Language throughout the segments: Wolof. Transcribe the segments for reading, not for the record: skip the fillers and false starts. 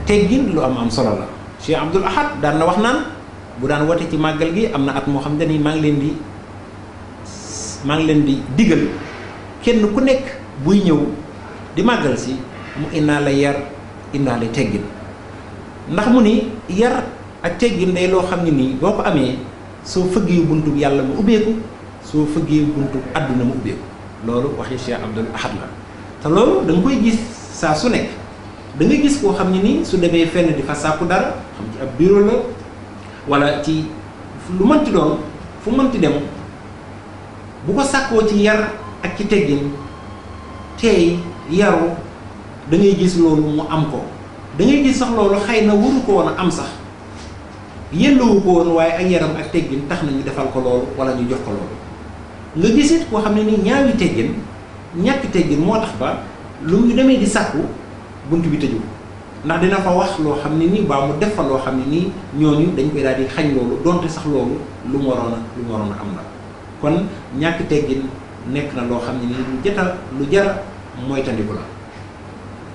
teggin lu am solo la. Cheikh Abdoul Ahad daan na wax naan bu daan wote ci màggal gi am na at moo xam ne ni maa ngi leen di digal kenn ku nekk buy ñëw di màggal si mu indaale yar indaale teggin ndax mu ni yar ak teggin day loo xam ne nii boo ko amee soo fëggee buntu yàlla mu ubbeeku soo fëggee buntu àdduna mu ubbeeku loolu waxi Cheikh Abdoul Ahad la te loolu da nga koy gis saa su nekk da nga gis koo xam ne nii su demee fenn di fa sàkku dara xam ci ab bureau la wala ci lu mënti doon fu mënti dem bu ko sàkkoo ci yar ak ci teggin teey yaru da ngay gis loolu mu am ko da ngay gis sax loolu xëy na waru ko woon a am sax yellowu ko woon waaye ak yaram ak teggin tax na ñu defal ko loolu wala ñu jox ko loolu nga gisit koo xam ne ni ñaawi teggin ñàkk teggin moo tax ba lu mu demee di sàkku bunt bi tëju ndax dina fa wax loo xam ne nii baa mu def fa loo xam ne nii ñooñu dañ koy daal di xañ loolu donte sax loolu lu mu waroon a am la kon ñàkk teggin nekk na loo xam ne nii lu jara mooy tandiku la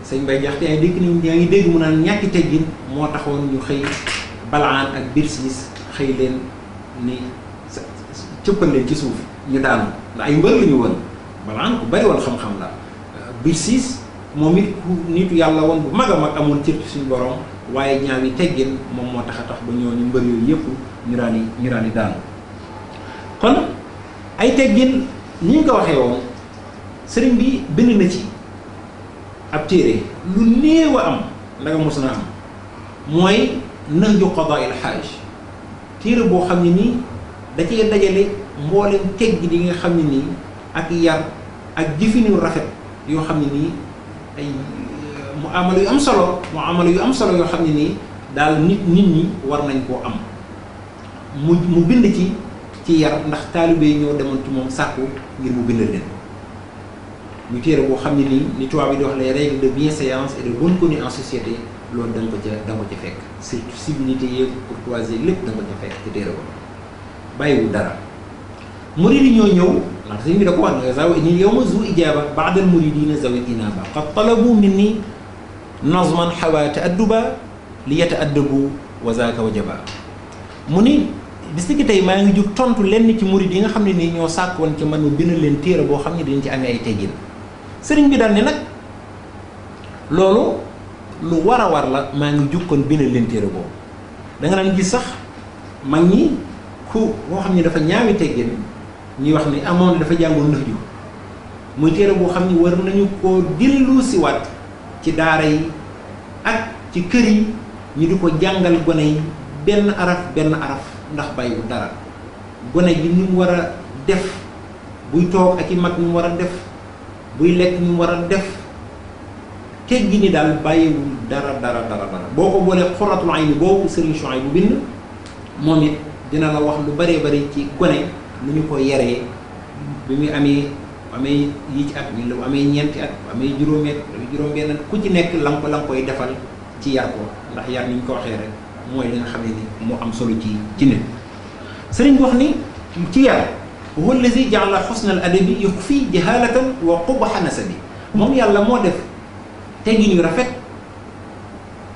sëñ Bay Jaxte ay dégg nañ yaa ngi dégg mu naan ñàkki teggin moo taxoon ñu xëy Balaan ak Birsiis xëy leen ni cëppal leen ci suuf ñu daanu ndax ay mbër la ñu woon Balaan ku bari woon xam-xam la Birsiis moom it ku nitu yàlla woon bu mag a mag amoon cër ci suñu borom waaye ñaawi teggin moom moo tax a tax ba ñooñu mbër yooyu yëpp ñu daan di daanu kon ay teggin ni ñu ko waxee woon sëriñ bi bind na ci ab téere lu néew a am ndaga mos na am mooy Nahju Qadaa'il Haaj téere boo xam ne nii da cee dajale mboolem teggin yi nga xam ne nii ak yar ak jëfinu rafet yoo xam ne nii ay muamala yu am solo yoo xam ne nii daal nit ñi war nañ koo am mu bind ci yar ndax taalibe yi ñoo demoon ci moom sàkku ngir mu bind leen ñu téere boo xam ne nii ni tubaab yi di wax les règles de bienséance et de bonne conduite en société loolu da nga ko ca fekk surtout civilité yeeg courtoisie lépp da nga ko ca fekk ci téere boobu bàyyiwul dara murid yi ñoo ñëw ndax sëñ bi da ko wax nga zaw ni yow ma zu ijaaba baadal muridina zawil inaba qad talabu minni nazman xawa taadduba li yataaddabu wa zaaka wajaba mu ni bis ni ki tey maa ngi jug tontu lenn ci murid yi nga xam ne nii ñoo sàkk woon ci man ma bind leen téere boo xam ne dañ ci amee ay teggin sëriñ bi daal ne nag loolu lu war a war la maa ngi jug kon bind leen téere boobu da nga daan gis sax mag ñi ku boo xam ne dafa ñaawi teggin ñuy wax ni amoon dafa jàngoon Nahju muy téere boo xam ne war nañu koo dillu si waat ci daara yi ak ci kër yi ñu di ko jàngal gone yi benn araf ndax bàyyiwul dara gone gi ni mu war a def buy toog ak i mag ni mu war a def buy lekk ni mu war a def teggi ni daal bàyyiwul dara boo ko boolee Xuratul Ayni boobu Sëriñ Suhaybu bu bind moom it dina la wax lu bëree bëri ci gone nu ñu ko yaree bi muy amee yi ci at mi la bu amee ñeenti at bu amee juróom-benn ku ci nekk la nga koy defal ci yar ko ndax yar ni ñu ko waxee rek mooy li nga xam ne ni moo am solo ci nit sëriñ bi wax ni ci yar huwa allazi ja'ala husna al adabi yukhfi jahalatan wa qubha nasabi moom yàlla moo def teggin yu rafet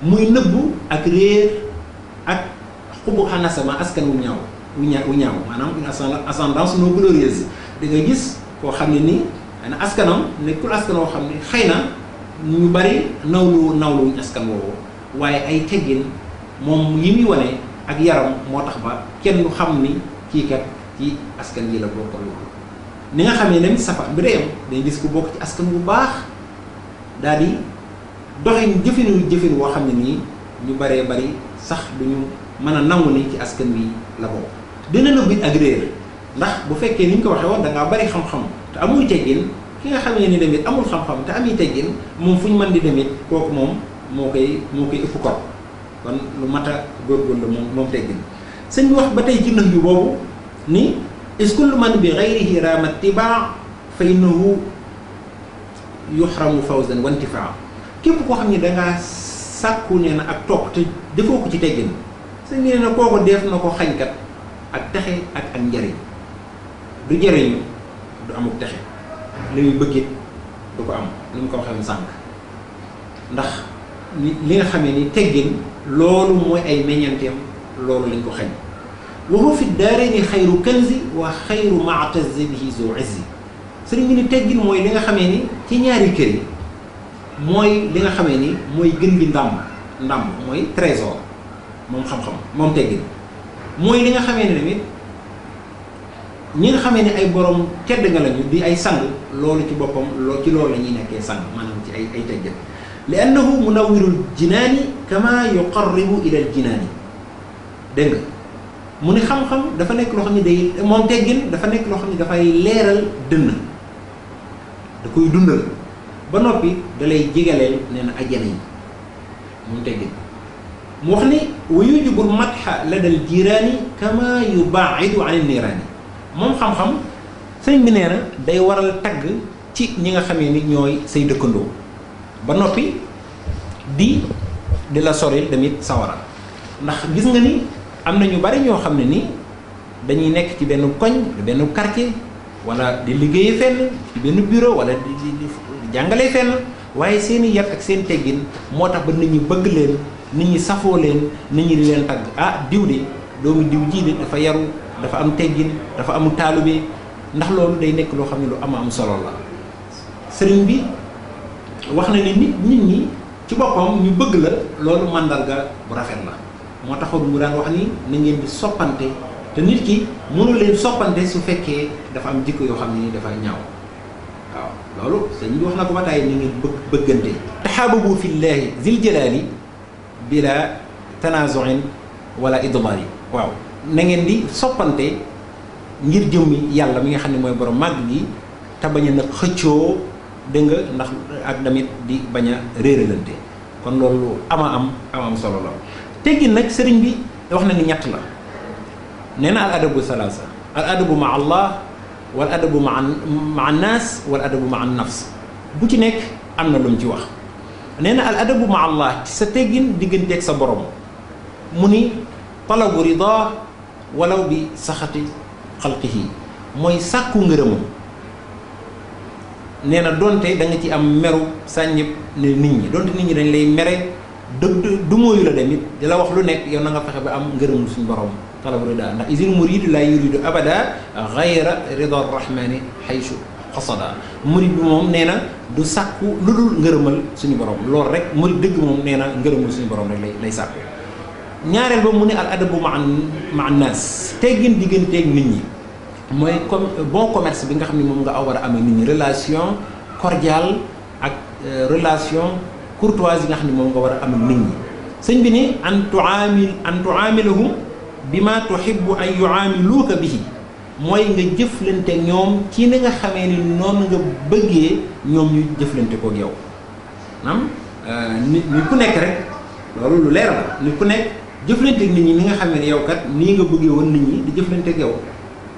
muy nëbbu ak réer ak qubha nasaba askan wu ñaaw maanaam une ascendance non glorieuse da nga gis koo xam ne nii ana askanam nekkul askan woo xam ne xëy na ñu bari nawluwuñ askan woowu waaye ay teggin moom yi muy wane ak yaram moo tax ba kenn du xam ni kii kat ci askan yi la bokkal ni nga xamee ne safaan bi day am day gis ku bokk ci askan bu baax daal di doxin jëfin woo xam ne nii ñu baree bari sax duñu mën a nangu ni ci askan wi la bokk dina nëbbit ak réer ndax bu fekkee ni ñu ko waxee woon da ngaa bari xam-xam te amul teggin ki nga xamee ni demit amul xam-xam te ami teggin moom fu ñu mën di demit kooku moom moo koy ëpp ko kon lu mat a góorgóorlu moom teggin sëñ bi wax ba tey ci Nahju boobu ni is kullu man bi ghayrihi raama tibaa fa innahu yuhramu fawzan wa intifaa képp koo xam ne dangaa sàkku nee na ak topp te defoo ko ci teggin sëñ bi nee na kooku def na ko xañkat ak texe ak njariñ du jariñu du amuk texe li muy bëggit du ko am ni mu ko waxee sànq ndax li nga xamee ni teggin loolu mooy ay meññanteem loolu lañ ko xañ wa huwa fi daarayni xayru kanzi wa xayru maatazzi bihi zu izzi sëriñ bi ni teggin mooy li nga xamee ni ci ñaari kër yi mooy li nga xamee ni mooy gën gi ndàmb mooy trésor moom xam-xam moom teggin mooy li nga xamee ni tamit ñi nga xamee ni ay borom tedd nga lañu di ay sang loolu ci boppam ci loolu la ñuy nekkee sang maanaam ci ay teggin li annahu munawwirul jinaani kama yuqarribu ila al jinaani dégg nga mu ni xam-xam dafa nekk loo xam ne day moom teggin dafa nekk loo xam ne dafay leeral dënn da koy dundal ba noppi da lay jégaleel nee na ajjana yi moom teggin mu wax ni wa yujibul madha ladal jiraani kama yubaidu an niiraani moom xam-xam sëñ bi nee na day waral tagg ci ñi nga xamee ni ñooy say dëkkandoo ba noppi di la soril tamit sawara ndax gis nga ni am na ñu bari ñoo xam ne ni dañuy nekk ci benn koñ benn quartier wala di liggéeye fenn ci benn bureau wala di jàngalee fenn waaye seeni yar ak seen teggin moo tax ba nit ñi bëgg leen nit ñi safoo leen nit ñi di leen tagg ah diw de doomu diw jii de dafa yaru dafa am teggin dafa am taalube ndax loolu day nekk loo xam ne lu am solo la sëriñ bi wax na ni nit ñi ci boppam ñu bëgg la loolu màndarga bu rafet la moo taxoon mu daan wax ni na ngeen di soppante te nit ki mënu leen soppante su fekkee dafa am jikko yoo xam ne ni dafa ñaaw waaw loolu sëñ bi wax na ko ba tàyyi ni ngeen bëggante taxaababu fillaahi zil jalaali bila tanazuin wala idmaari waaw na ngeen di soppante ngir jëmmi yàlla mi nga xam ne mooy borom màgg gi te bañ a nag xëccoo dégg nga ndax ak damit di bañ a réeralante kon loolu am solo la teggin nag sëriñ bi wax na ni ñett la nee na al adabu salaasa al adabu ma allah wal adabu ma naas wal adabu ma nafs bu ci nekk am na lu mu ci wax nee na al adabu ma allah ci sa teggin digganteeg sa borom mu ni talabu rida walaw bi saxati xalqihi mooy sàkku ngërëmam nee na donte da nga ci am meru sàññëb ne nit ñi donte nit ñi dañ lay mere du mooyu la demit di la wax lu nekk yow na nga fexe ba am ngërëmul suñu borom talabu rida ndax isil muridu la yuridu abada gayra rida rahmani haysu xasada murid bi moom nee na du sàkku lu dul ngërëmal suñu borom loolu rek murid dëgg moom nee na ngërëmul suñu borom rek lay sàkku ñaareel ba mu ne al adabu ma naas teggin digganteeg nit ñi mooy comme bon commerce bi nga xam ne moom nga war a amee nit ñi relation cordiale ak relation courtoise yi nga xam ne moom nga war a amee nit ñi sëñ bi ni an tuamilahum bima tuhibbu an yuamiluuka bihi mooy nga jëflante ñoom ci ni nga xamee ni noonu nga bëggee ñoom ñu jëflante kook yow nit ku nekk rek loolu lu leer la nit ku nekk jëflanteeg nit ñi ni nga xamee ne yow kat nii nga bëggee woon nit ñi di jëflanteeg yow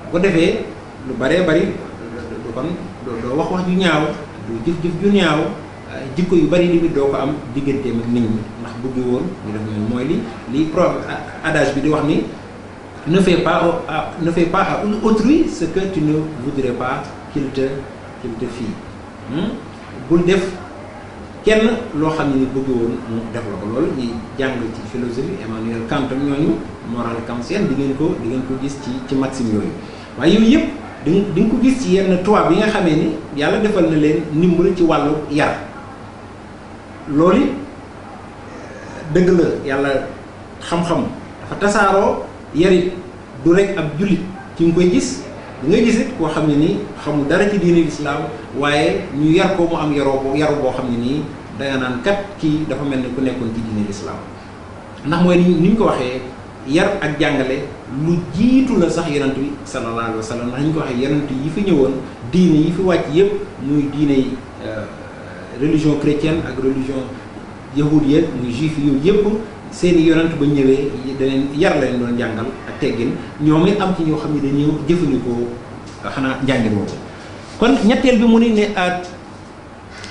bu ko defee lu baree bari kon doo wax ju ñaaw doo jëf ju ñaaw jikko yu bari limit doo ko am digganteem ak nit ñi ndax bëgg woon ñu def ñoom mooy li adage bi di wax ni ne fais pas à autrui ce que tu ne voudrais pas qu'il te fît bul def kenn loo xam ne ni bëgg woon mu def la ko loolu ñuy jàng ci philosophie Emmanuel Kant ñooñu morale kantienne di ngeen ko gis ci maxime yooyu waaye yooyu yëpp di nga ko gis ci yenn tubaab yi nga xamee ni yàlla defal na leen ndimbal ci wàllu yar loolu dëgg la yàlla xam-xam dafa tasaaroo yarit du rek ab jullit ci nga koy gis da nga gis it koo xam ne nii xamul dara ci diine lislaam waaye ñu yar ko mu am yaru boo xam ne nii danga naan kat kii dafa mel ni ku nekkoon ci diine lislaam ndax mooy ni ñu ko waxee yar ak jàngale lu jiitu la sax yonent bi sallallahu alayhi wa sallam ndax ñu ko waxee yonent yi fi ñëwoon diine yi fi wàcc yëpp muy diine religion chrétienne ak religion yahudiya muy juif yooyu yëpp seeni yonent ba ñëwee daneen yar la leen doon jàngal ak teggin ñoom it am ci ñoo xam ne dañuy jëfandikoo xanaa njàngin woowu kon ñetteel bi mu ni ne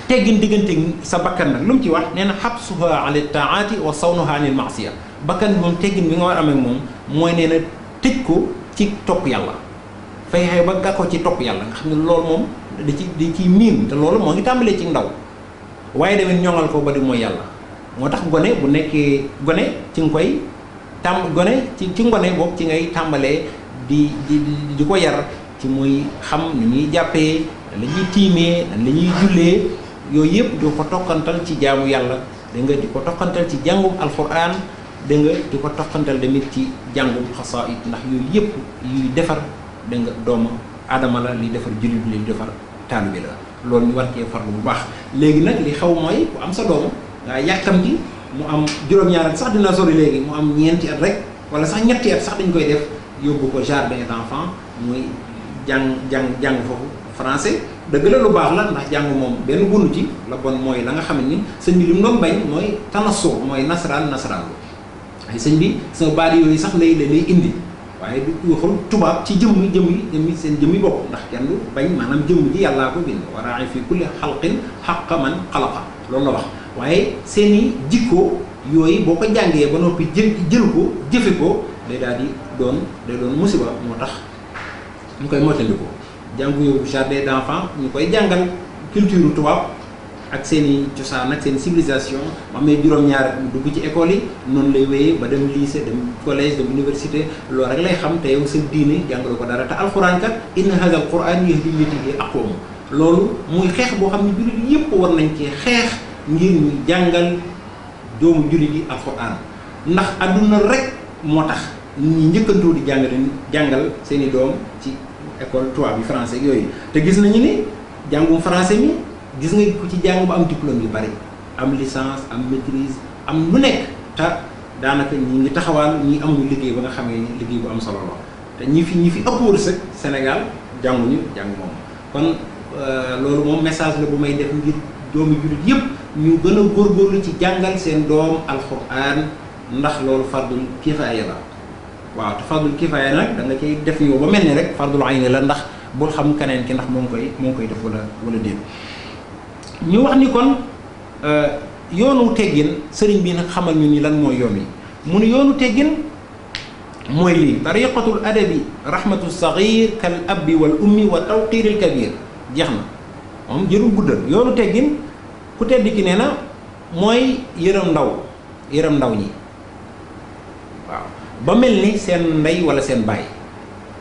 teggin diggante sa bakkan nag lu mu ci wax nee na xabsuha ala taati wa sawnuha anil maasiya bakkan bi moom teggin bi nga war a amee moom mooy nee na tëj ko ci topp yàlla fexe ba ga ko ci topp yàlla nga xam ne loolu moom da ciy miin te loolu moo ngi tàmbalee ci ndaw waaye tamit ñoŋal ko ba di mooy yàlla moo tax gone bu nekkee gone ci nga koy gone ci ngone boobu ci ngay tàmbalee di ko yar ci muy xam ni ñuy jàppee nan la ñuy tiimee nan la ñuy jullee yooyu yëpp di ko tokkantal ci jaamu yàlla dégg nga di ko tokkantal ci jàngum alquran dégg nga di ko tokkantal tamit ci jàngum xasaayid ndax yooyu yëpp yuy defar dégg nga doomu aadama la liy defar jullit bi liy defar taalibe la loolu ñu war cee farlu bu baax. léegi nag li xew mooy ku am sa doom nga yàkkam ji mu am juróom-ñaar at sax dina sori léegi mu am ñeenti at rek wala sax ñetti at sax dañ koy def yóbbu ko jardin d'enfants muy jàng foofu français dëgg la lu baax la ndax jàng moom benn bunu ci la bon mooy la nga xam ni sëñ bi li mu doon bañ mooy tanasso mooy nasaraan lu ay sëñ bi sa baat yooyu sax lay indi waaye du waxul tubaab ci jëmmi seen jëmmi bopp ndax kenn du bañ maanaam jëmm ji yàllaa ko bind waraay fi kulli xalqin xaqa man xalaqa loolu la wax waaye seeni jikko yooyu boo ko jàngee ba noppi jël ko jëfe ko day daal di doon musiba moo tax ñu koy mottandikoo jàngu yóbbu jardin d'enfants ñu koy jàngal culture tubaab ak seen i cosaan ak seen civilisation mu amee juróom-ñaar mu dugg ci école yi noonu lay wéyee ba dem lycée dem collège dem université loolu rek lay xam te yow sa diine jàngalu ko dara te alxuraan kat inna hadha alquran yahdi lillati hiya aqwam loolu muy xeex boo xam ne jullit yépp war nañ cee xeex ngir ñu jàngal doomu jullit yi alxuraan ndax adduna rek moo tax ñi njëkkantoo di jàngal seen i doom ci école tubaab bi français yooyu te gis nañu ni jàngum français mi gis nga ku ci jàng ba am diplôme yu bari am licence am maîtrise am lu nekk te daanaka ñi ngi taxawal ñi amuñu liggéey ba nga xamee ni liggéey bu am solo la te ñi fi ëpp wërsëg Sénégal jànguñu jàng moom kon loolu moom message la bu may def ngir doomu jullit yëpp ñu gën a góorgóorlu ci jàngal seen doom alxuraan ndax loolu fardul kifaaya la waaw te fardul kifaaya nag da nga koy def yow ba mel ni rek fardul ayni la ndax bul xam keneen ki ndax moo ngi koy def wala déet ñu wax ni kon yoonu teggin sëriñ bi nag xamal ñu ni lan mooy yoon yi mu ni yoonu teggin mooy lii tariqatul adabi rahmatu sagir kal abbi wal ummi wa tawqiril kabir jeex na moom jërul guddal yoonu teggin ku tedd ki nee na mooy yërëm ndaw ñi waaw ba mel ni seen ndey wala seen baay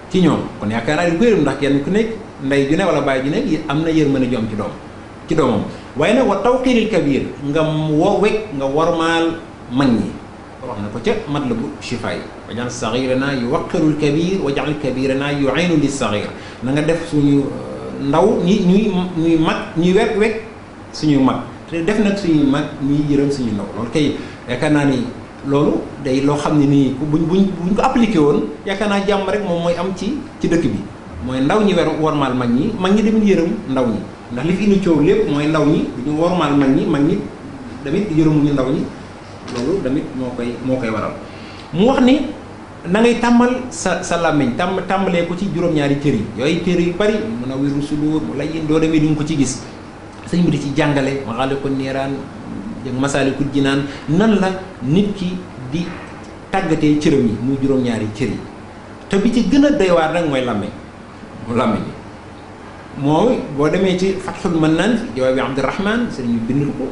ci ñoom kon yaakaar naa di ko yërëm ndax kenn ku nekk ndey ju ne wala baay ju ne am na yërmande ju am ci doomam waaye nag wa tawqiril kabir nga wormaal mag ñi wax na ko ca matlabu shifaay wajal saghirana yuwaqirul kabir wajal kabirana yu'inu lis saghir na nga def suñu ndaw ñuy mag ñuy wekk suñu mag te def nag suñuy mag ñuy yërëm suñu ndaw loolu kay yaakaar naa ni loolu day loo xam ne nii buñ ko appliqué woon yaakaar naa jàmm rek moom mooy am ci dëkk bi mooy ndaw ñi wormaal mag ñi tamit yërëm ndaw ñi ndax li fi indi coow lépp mooy ndaw ñi duñu wormaal mag ñi tamit yërëmuñu ndaw ñi loolu tamit moo koy waral mu wax ni na ngay tàmmal sa làmmiñ tàmbalee ko ci juróom-ñaari cër yi yooyu cër yu bari mun a wiru sudur mu lay doo demee di nga ko ci gis sëñ bi di ci jàngale maxaale ko niiraan jëg masaalikul jinaan nan la nit ki di tàggatee cëram yi muy juróom-ñaari cër yi te bi ci gën a doy waar nag mooy làmmiñ mooy boo demee ci Fathul Mannaan jawaabi Abdurahmaan sëriñ bi bindul ko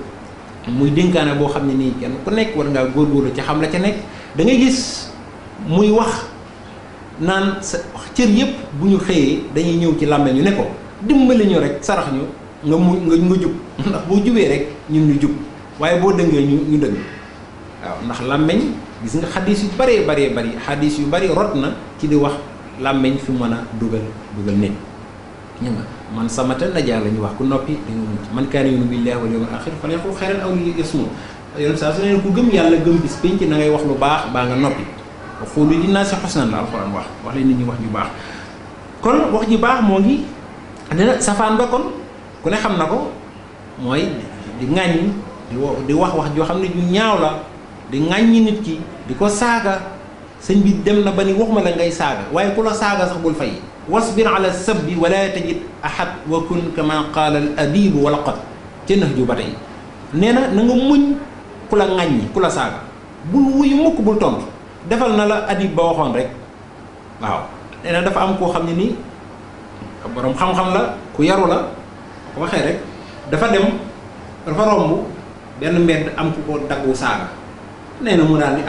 muy dénkaane boo xam ne nii kenn ku nekk war ngaa góorgóorlu ci xam la ca nekk da ngay gis muy wax naan sa cër yëpp bu ñu xëyee dañuy ñëw ci làmmiñ ñu ne ko dimbali ñu rek sarax ñu nga jub ndax boo jubee rek ñun ñu jub waaye boo dëngee ñu dëng waaw ndax làmmiñ gis nga xadis yu bëree bëri xadis yu bëri rot na ci di wax làmmiñ fi mën a dugal nit ñu nga man samata najaa la ñu wax ku noppi da nga mucc man kaana yu'minu billaahi wal yawmil aaxir falyaqul xayran aw liyasmut yoon saa su ne ku gëm yàlla gëm bis pénc na ngay wax lu baax baa nga noppi wa quulu linnaasi husnan la alxuraan wax leen nit ñi wax ju baax kon wax ju baax moo ngi dina safaan ba kon ku ne xam na ko mooy di ŋàññi di wax joo xam ne ju ñaaw la di ŋàññi nit ki di ko saaga sëñ bi dem na ba ni waxuma la ngay saaga waaye ku la saaga sax bul fay wasbir ala sabbi wala tajid ahad wa kun kama qaala al adibu walaqad ca nax ju ba tey nee na nga muñ ku la ŋàññi ku la saaga bul wuyu mukk bul tontu defal na la adib ba waxoon rek waaw nee na dafa am koo xam ne nii borom xam-xam la ku yaru la ko waxee rek dafa romb benn mbedd am ku ko daggu saaga nee na mu daal ni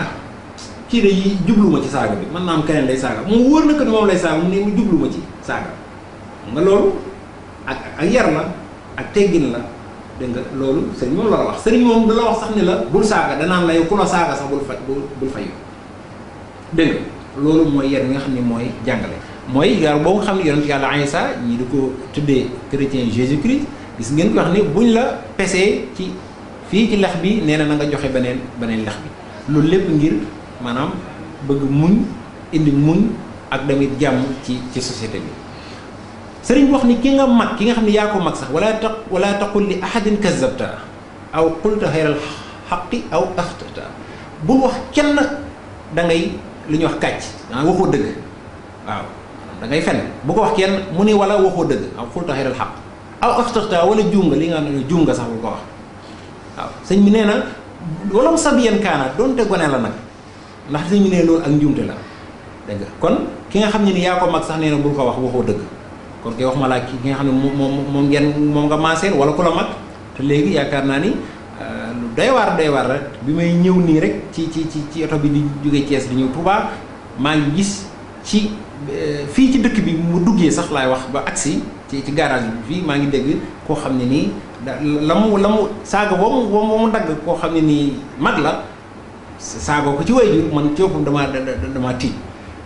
kii de yi jubluma ci saaga bi mën naa am keneen lay saaga mu wóor na ko ni moom lay saaga mu ne mu jubluma ci saaga nga loolu ak yar la ak teggin la dégg nga loolu sëriñ moom la wax sëriñ moom du la wax sax ni la bul saaga danaan la yow ku la saaga sax bul fayu dégg nga loolu mooy yar bi nga xam ne mooy jàngale mooy yar boo nga xam ne yonent yàlla Isa ñi di ko tuddee chrétien Jésus Christ gis ngeen ko wax ni buñ la pesee ci fii ci lex bi nee na nga joxe beneen lex bi loolu lépp ngir maanaam bëgg muñ indi muñ ak damit jàmm ci société bi sëriñ bi wax ni ki nga mag ki nga xam ne yaa ko mag sax wala taqul li ahadin kazabta aw qulta xayral xaqi aw axtata bul wax kenn da ngay lu ñuy wax kàcc waxoo dëgg waaw da ngay fen bu ko wax kenn mu ni wala waxoo dëgg aw qulta xayral xaq aw axtata wala juum nga li nga xam ne juum nga sax bu ko wax waaw sëñ bi nee na wala mu sabiyan kaana doonte gone la nag ndax sëñ bi nee loolu ak njuumte la dégg nga kon ki nga xam ne ni yaa ko mag sax nee na bul ko wax waxoo dëgg kon kay wax ma laa ki nga xam ne moom nga maaseel wala ku la mag te léegi yaakaar naa ni lu doy waar rek bi may ñëw nii rek ci oto bi di jóge Thiès di ñëw Touba maa ngi gis ci fii ci dëkk bi mu duggee sax laay wax ba agsi ci garage bi fii maa ngi dégg koo xam ne nii la mu saaga boo mu dagg koo xam ne nii mag la saaga ko ci waajur man ci boppam dama tiit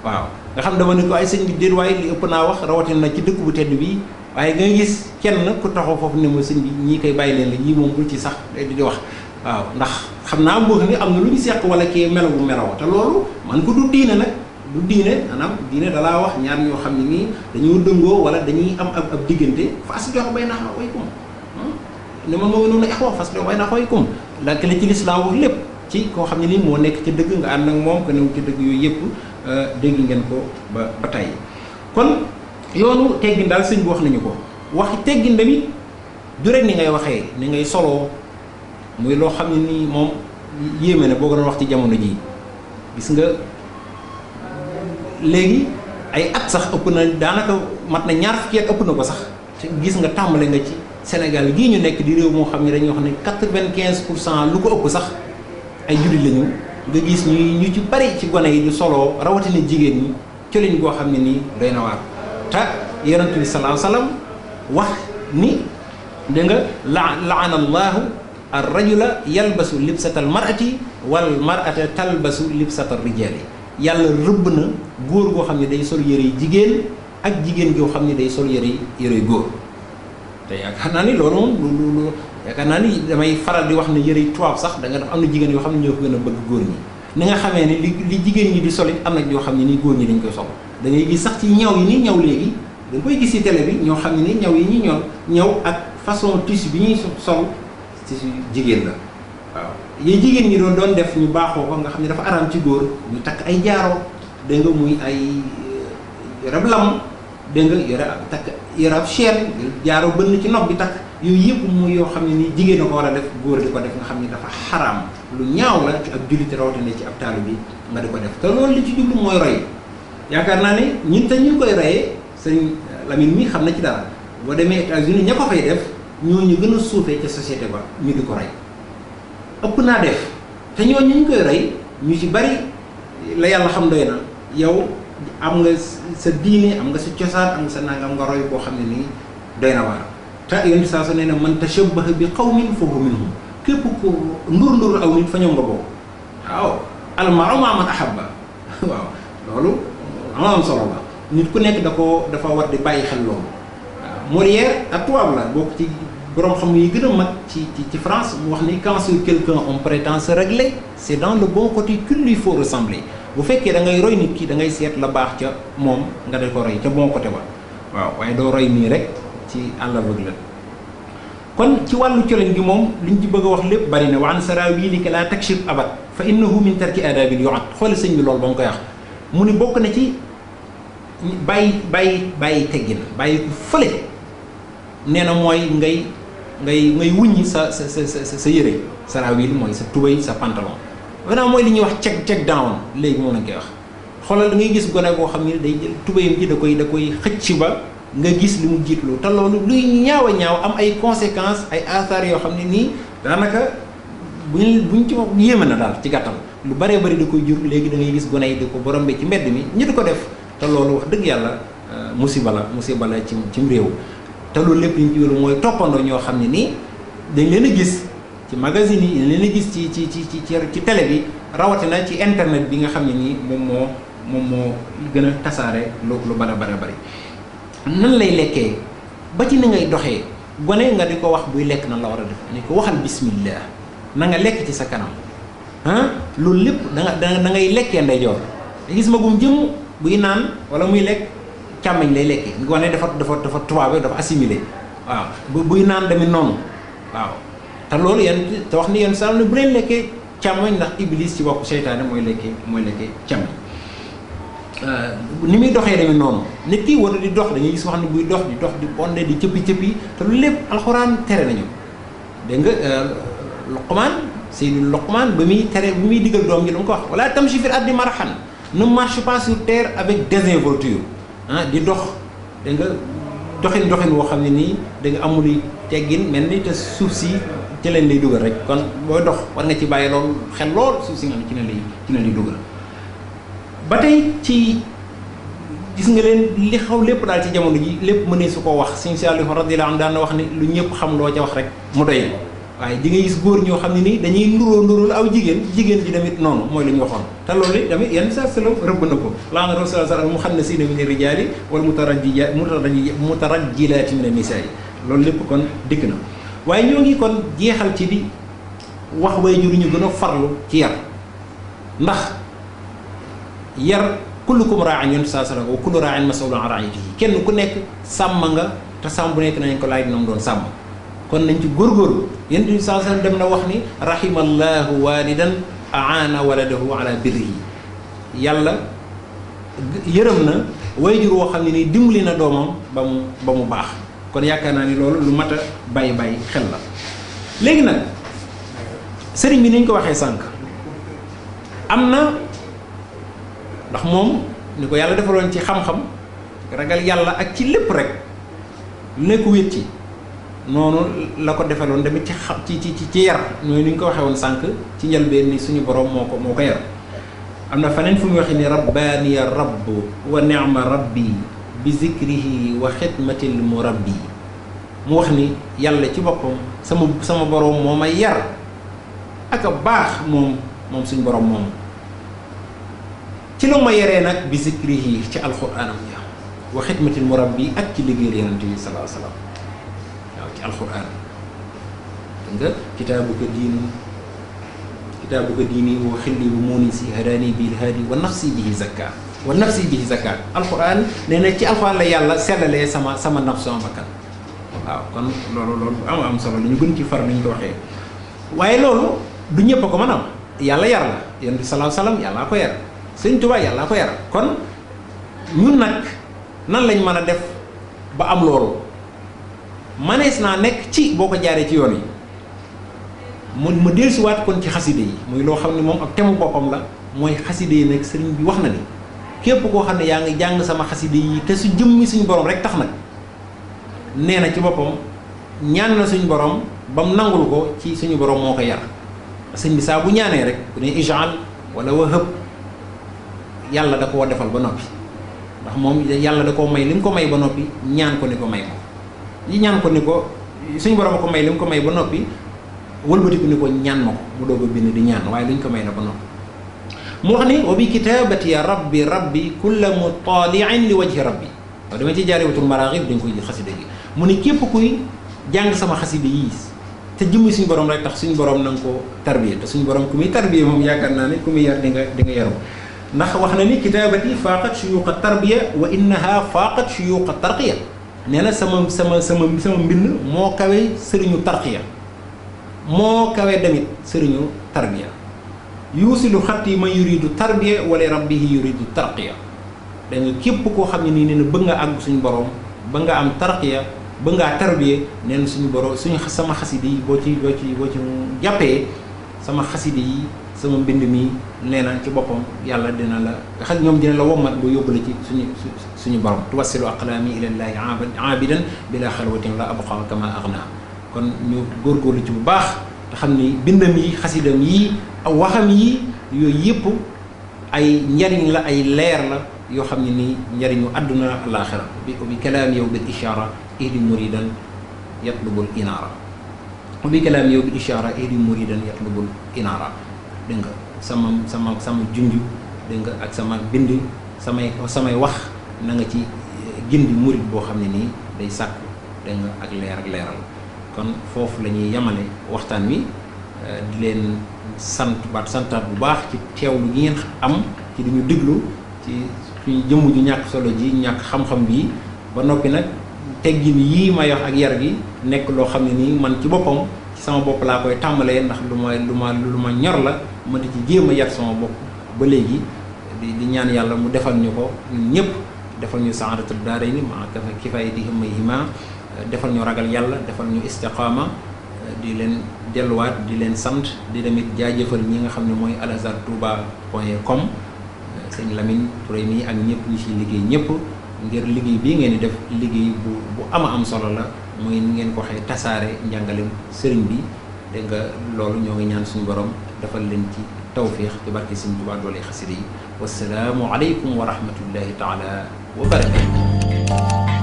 waaw nga xam dama ne ko ay sëñ bi déet waaye li ëpp naa wax rawatina na ci dëkk bu tedd bi waaye nga gis kenn ku taxaw foofu ne ma sëñ bi ñii koy bàyyi leen la ñii moom bul ci sax di wax waaw ndax xam naa mboo ni am na lu ñu seq wala kii melaw bu melaw te loolu man ko du diine nag du diine maanaam diine dalaa wax ñaar ñoo xam ne nii dañoo dëngoo wala dañuy am ab diggante fas jox bay na waykum ne ma moo noonu exwa fas jox bay na waykum la ci lislaam wax lépp ci koo xam ne nii moo nekk ci dëgg nga ànd ak moom ko new ci dëgg yooyu yëpp dégg ngeen ko ba tey kon yoonu teggin daal sëñ bi wax nañu ko waxi teggin tamit du rek ni ngay waxee ni ngay soloo muy loo xam ne nii moom yéeme na boo ko doon wax ci jamono jii gis nga léegi ay at sax ëpp na daanaka mat na ñaar fukki at ëpp na ko sax gis nga tàmbale nga ci Sénégal gii ñu nekk di réew moo xam ne dañuy wax ne 95% lu ko ëpp sax ay jullit lañu nga gis ñu ci bari ci gone yi di soloo rawatina jigéen ñi colin goo xam ne nii doy na waar te yonent bi sallallahu alayhi wasallam wax ni da nga laana allahu ar-rajula yalbasu libsatal mar'ati wal mar'ata talbasu libsatal rijali yàlla rëbb na góor goo xam ne day sol yëre jigéen ak jigéen goo xam ne day sol yëre góor te yaakaar naa ni loolu moom yaakaar naa ni damay faral di wax ne yëre tubaab sax da nga def am na jigéen yoo xam ne ñoo ko gën a bëgg góor ñi ni nga xamee ni li jigéen ñi di sol it am na ñoo xam ne nii góor ñi dañ koy sol da ngay gis sax ci ñaw yi nii ñaw léegi da nga koy gis ci télé bi ñoo xam ne ni ñaw yi ñuy ñaw ak façon tissu bi ñuy sol tissu jigéen la waaw yi jigéen ñi doon def ñu baaxoo ko nga xam ne dafa araam ci góor ñu takk ay jaaro dégg nga muy ay yorab lam dégg nga yore ab chaîne jaaro bënn ci nopp bi takk yooyu yëpp muy yoo xam ne ni jigéen a ko war a def góor di ko def nga xam ne dafa xaraam lu ñaaw la ci ab jullit rawatina ci ab taalu bi nga di ko def te loolu li ci jublu mooy roy yaakaar naa ne ñun te ñu koy royee sëñ Lamine mi xam na ci dara boo demee États-Unis ña ko fay def ñooñu gën a suufee ca société ba ñu di ko roy ëpp naa def te ñooñu ñu koy roy ñu ci bari la yàlla xam doy na yow am nga sa diine am nga sa cosaan am nga sa nangam nga roy koo xam ne nii doy na waar te yoon saa su nee na man tashabbaha bi qawmin fa huwa minhum képp ku ndur aw nit fa ñoom nga bokk waaw al-mar'u ma'a man ahabba waaw loolu am solo la nit ku nekk dafa war di bàyyi xel loolu waaw Molière ak tubaab la bokk ci borom xam yi gën a mag ci France mu wax ni quand sur quelqu'un on prétend se régler c'est dans le bon côté qu'il lui faut ressembler bu fekkee da ngay roy nit ki da ngay seet la baax ca moom nga da ko roy ca bon côté ba waaw waaye doo roy nii rek ci àll bëgg la kon ci wàllu colin gi moom liñ ci bëgg a wax lépp bari na wa an sarawilika la takshif abad fa innahu min tarki adabil yu'ad xoole sëñ bi loolu ba mu koy wax mu ni bokk na ci bàyyi teggin bàyyi ko fële nee na mooy ngay wuññi sa yëre sarawil mooy sa tubéy sa pantalon vraiment mooy li ñuy wax check down léegi moo nañ koy wax xoolal da ngay gis gone boo xam ne day jël tubéyam ji da koy xëcc ba nga gis li mu jiitloo te loolu luy ñaaw a ñaaw am ay conséquences ay athar yoo xam ne nii daanaka buñ ci wax yéeme na daal ci gàttal lu bëree bëri da koy jur léegi da ngay gis gone yi di ko borom bi ci mbedd mi ñu di ko def te loolu wax dëgg yàlla musiba la cim réew te loolu lépp liñ ci wéru mooy toppandoo ñoo xam ne nii dañ leen a gis ci magazine yi dañ leen a gis ci télé bi rawatina ci internet bi nga xam ne nii moom moo gën a tasaare lu bara bari nan lay lekkee ba ci ni ngay doxee gone nga di ko wax buy lekk nan la war a def ni ko waxal bismillah na nga lekk ci sa kanam loolu lépp da ngay lekkee ndeyjoor da gis magum jëm buy naan wala muy lekk càmmeñ lay lekkee gone dafa tubaabe dafa assimilé waaw buy naan tamit noonu waaw te loolu te wax ni yéen sal ne bu leen lekkee càmmoñ ndax iblis ci bopp seytaane mooy lekkee càmmoñ ni muy doxee tamit noonu nit ki war di dox dañuy gis wax ne buy dox di bonde di cëppi te lu lépp alxuraan tere nañu dégg nga Luqmaan Seydou Luqmaan ba muy digal doom ji dama ko wax wala tamshi fil ardi marahan ne marche pas sur terre avec désinvolture di dox dégg nga doxin woo xam ne nii da nga amul teggin mel ni te suuf si ci leen lay dugal rek kon booy dox war nga ci bàyyi loolu xel lool suuf si nga xam ne ci leen lay dugal ba tey ci gis nga leen li xaw lépp daal ci jamono ji lépp mënee su ko wax Sëñ Saalihu radiyallaahu anhu daan na wax ne lu ñëpp xam loo ca wax rek mu doy waaye di nga gis góor ñoo xam ne nii dañuy nduróol aw jigéen ji tamit noonu mooy lu ñu waxoon te loolu tamit yenn saa sala rëbb na ko laa nga rasul sallam mu xam ne si na min rijaali wala mutarajjilaati min nisaa yi loolu lépp kon dikk na waaye ñoo ngi kon jeexal ci di wax waajur ñu gën a farlu ci yar ndax yar kullukum raa'in yonent saa sallam wa kullu raa'in mas'uulun an ra'iyyatihi kenn ku nekk sàmm nga te sàmm bu nekk nañ ko laaj na mu doon sàmm kon nañ ci góorgóorlu yonent bi saa sallam dem na wax ni rahimallahu walidan aana waladahu ala birrihi yàlla yërëm na waajur woo xam ne nii dimbali na doomam ba mu baax kon yaakaar naa ni loolu lu mat a bàyyi xel la léegi nag sëriñ bi ni ñu ko waxee sànq am na ndax moom ni ko yàlla defaloon ci xam-xam ragal yàlla ak ci lépp rek lu nekk wéet ci noonu la ko defaloon tamit ci yar ñooy ni ñu ko waxee woon sànq ci njëlbeen ni suñu borom moo ko yar am na faneen fu muy waxee ni rabbaaniya rabb wa ni'ma rabbi bi zikrihi wa xidmatil murabbi mu wax ni yàlla ci boppam sama borom moo may yar ak a baax moom suñu borom moom ci la ma yaree nag bi zikrihi ci alxuraanam ja wa xidmatil murabbi ak ci liggéeyal yonent bi sallallahu alayhi wa sallam waaw ci alxuraan nga kitaabuka diini wa xilli bu muuni si hadaani bil haadi wa nafsi bihi zakka alxuraan nee na ci alxuraan la yàlla sellalee sama nafs sama bakkan waaw kon loolu am solo la ñu gën ci far ni ñu ko waxee waaye loolu du ñëpp a ko mën a am yàlla yar la yonent bi sallallahu alayhi wa sallam yàllaa ko yar Sëñ Tuubaa yàllaa ko yar kon ñun nag nan lañ mën a def ba am loolu manees naa nekk ci boo ko jaaree ci yoon yi mu dellusiwaat kon ci xaside yi muy loo xam ne moom ak temu boppam la mooy xaside yi nag sëriñ bi wax na ni képp koo xam ne yaa ngi jàng sama xaside yi te su jëmmi suñu borom rek tax nag nee na ci boppam ñaan na suñu borom ba mu nangul ko ci suñu borom moo ko yar sëñ bi saa bu ñaanee rek bu ne ijaal wala wahab yàlla da koo defal ba noppi ndax moom yàlla da koo may li mu ko may ba noppi ñaan ko ni ko may ko ñaan ko ni ko suñu borom ko may li mu ko may ba noppi wëlbatiku ni ko ñaan ma ko mu doog a bind di ñaan waaye luñ ko may la ba noppi mu wax ni wa bi kitabati ya rabbi kulla mutali'in li wajhi rabbi waaw dama ci jaariwatul maraaxib dañ koy xasida gi mu ni képp kuy jàng sama xasida yi te jëmmi suñu borom rek tax suñu borom na nga ko tarbiya te suñu borom ku muy tarbiya moom yaakaar naa ne ku muy yar di nga yaru ndax wax na ni kitaabati faaqat shuyuuqa tarbiya wa innaha faaqat shuyuuqa tarqiya nee na sama mbind moo kawe sëriñu tarqiya moo kawe damit sëriñu tarbiya yuusilu xatti man yuridu tarbiya wala rabbihi yuridu tarqiya da nga képp koo xam ne nii nee na bëgg nga àgg suñu borom ba nga am tarqiya ba ngaa tarbiya nee na suñu borom sama xaside yi boo ci jàppee sama xaside yi sama mbind mi nee na ci boppam yàlla dina la ñoom dina la wommat bu yóbbu la ci suñu borom tuwassilu aqlaami ilallaahi aabidan bila xalwatin la abqa kama agna kon ñu góorgóorlu ci bu baax te xam ni bindam yi xasidam yi waxam yi yooyu yëpp ay njariñ la ay leer la yoo xam ne nii njariñu àdduna alaaxira bi kalaam yow bil ishaara ihdi muridan yatlubul inaara bi kalaam yow bil ishaara ihdi muridan yatlubul inaara dégg nga sama junj dégg nga ak sama bind samay wax na nga ci gindi murid boo xam ne nii day sàkku dégg nga ak leer ak leeral kon foofu la ñuy yemale waxtaan wi di leen santaat bu baax ci teewlu gi ngeen am ci di ñu déglu ci suñu jëmm ju ñàkk solo ji ñàkk xam-xam bii ba noppi nag teggin yii may wax ak yar gi nekk loo xam ne nii man ci boppam ci sama bopp laa koy tàmbalee ndax lu ma ñor la ma di ci jéem a yar sama bopp ba léegi di ñaan yàlla mu defal ñu ko ñun ñëpp defal ñu saadatul daarayni ma kifaayatihim hima defal ñu ragal yàlla defal ñu istiqaama di leen delluwaat di leen sant di tamit jaajëfal ñi nga xam ne mooy alazhartouba.com sëñ Lamine Touré mi ak ñëpp ñi ciy liggéey ñëpp ngir liggéey bii ngeen di def liggéey bu am solo la muy ni ngeen ko waxee tasaare njàngaleem sëriñ bi dégg nga loolu ñoo ngi ñaan suñu borom defal leen ci tawfiix ci barke sëñ Tuubaa doole xasida yi wasalaamu aleykum wa rahmatullahi taala wa barakatu